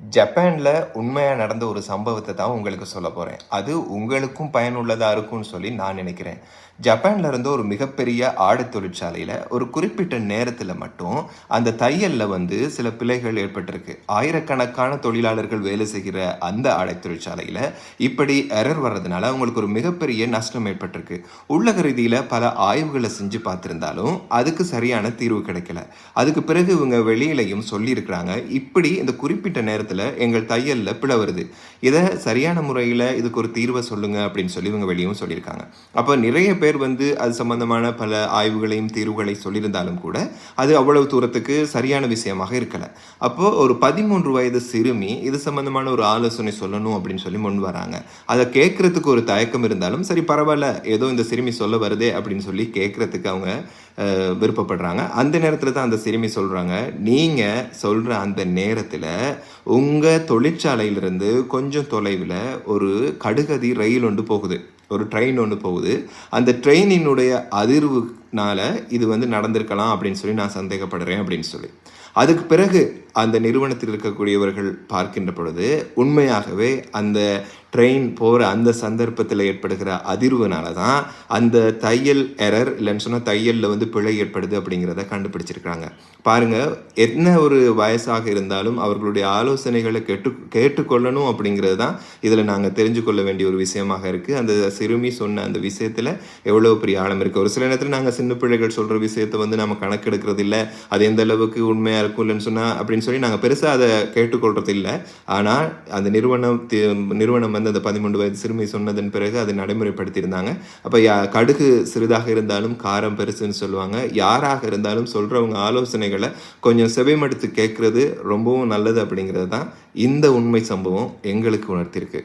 ஜப்பான்ல உண்மையா நடந்த ஒரு சம்பவத்த தான் உங்களுக்கு சொல்லப் போறேன். அது உங்களுக்கும் பயனுள்ளதா இருக்கும்னு சொல்லி நான் நினைக்கிறேன். ஜப்பான்ல இருந்த ஒரு மிகப்பெரிய ஆடை தொழிற்சாலையில ஒரு குறிப்பிட்ட நேரத்தில மட்டும் அந்த தையல்ல சில பிழைகள் ஏற்பட்டிருக்கு. ஆயிரக்கணக்கான தொழிலாளர்கள் வேலை செய்கிற அந்த ஆடை தொழிற்சாலையில இப்படி எரர் வர்றதுனால அவங்களுக்கு ஒரு மிகப்பெரிய நஷ்டம் ஏற்பட்டிருக்கு. உள்ளக ரீதியில பல ஆய்வுகள செஞ்சு பார்த்திருந்தாலும், அதுக்கு சரியான தீர்வு கிடைக்கல. அதுக்கு பிறகு இவங்க வெளியிலயும் சொல்லியிருக்கிறாங்க. இப்படி இந்த குறிப்பிட்ட நேரத்தில எங்கள் தையல்ல பிழை வருது. இத சரியான முறையில இதுக்கு ஒரு தீர்வ சொல்லுங்க அப்படின்னு சொல்லி இவங்க வெளியவும் சொல்லியிருக்காங்க. அப்ப நிறைய பேர் அது சம்பந்தமான பல ஆய்வுகளையும், தீர்வுகளை சொல்லியிருந்தாலும் கூட, அது அவ்வளவு தூரத்துக்கு சரியான விஷயமாக இருக்கல. அப்போ ஒரு 13 வயது சிறுமி இது சம்பந்தமான ஒரு ஆலோசனை சொல்லணும் அப்படின்னு சொல்லி முன் வராங்க. அத கேட்கறதுக்கு ஒரு தயக்கம் இருந்தாலும், சரி பரவால்ல, ஏதோ இந்த சிறுமி சொல்ல வருதே அப்படின்னு சொல்லி கேட்கறதுக்கு அவங்க விருப்பப்படுறாங்க. அந்த நேரத்தில தான் அந்த சிறுமி சொல்றாங்க, "நீங்க சொல்ற அந்த நேரத்தில உங்க தொழிற்சாலையிலிருந்து கொஞ்சம் தொலைவில ஒரு கடுகதி ரயில் ஒன்று போகுது. ஒரு ட்ரெயின் ஒண்ணு போகுது. அந்த ட்ரெயினினுடைய அதிர்வுனால இது நடந்திருக்கலாம் அப்படின்னு சொல்லி நான் சந்தேகப்படுறேன்" அப்படின்னு சொல்லி. அதுக்கு பிறகு அந்த நிறுவனத்தில் இருக்கக்கூடியவர்கள் பார்க்கின்ற பொழுது, உண்மையாகவே அந்த ட்ரெயின் போற அந்த சந்தர்ப்பத்தில ஏற்படுகிற அதிர்வுனால தான், அந்த தையல் எரர் இல்லன்னு சொன்னா தையல்ல பிழை ஏற்படுது அப்படிங்கிறத கண்டுபிடிச்சிருக்காங்க. பாருங்க, என்ன ஒரு வயசாக இருந்தாலும் அவர்களுடைய ஆலோசனைகள கேட்டுக்கொள்ளணும் அப்படிங்கிறது தான் இதில நாங்க தெரிஞ்சு கொள்ள வேண்டிய ஒரு விஷயமாக இருக்கு. அந்த சிறுமி சொன்ன அந்த விஷயத்தில எவ்வளவு பெரிய ஆழம் இருக்கு. ஒரு சில நேரத்தில நாங்க சின்ன பிள்ளைகள் சொல்ற விஷயத்த நம்ம கணக்கெடுக்கிறது இல்ல. அது எந்த அளவுக்கு உண்மையா இருக்கும் இல்லன்னு சொன்னா அப்படின்னு சொல்லி நாங்க பெருசா அத கேட்டுக்கொள்றது இல்ல. ஆனா அந்த நிறுவனம் அந்த 13 வயது சிறுமி சொன்னதன் பிறகு அதை நடைமுறைப்படுத்தியிருந்தாங்க. அப்ப கடுகு சிறிதாக இருந்தாலும் காரம் பெருசுன்னு சொல்லுவாங்க. யாராக இருந்தாலும் சொல்றவங்க ஆலோசனைகள கொஞ்சம் செவிமடுத்து கேட்கிறது ரொம்பவும் நல்லது அப்படிங்கிறது தான் இந்த உண்மை சம்பவம் எங்களுக்கு உணர்த்தியிருக்கு.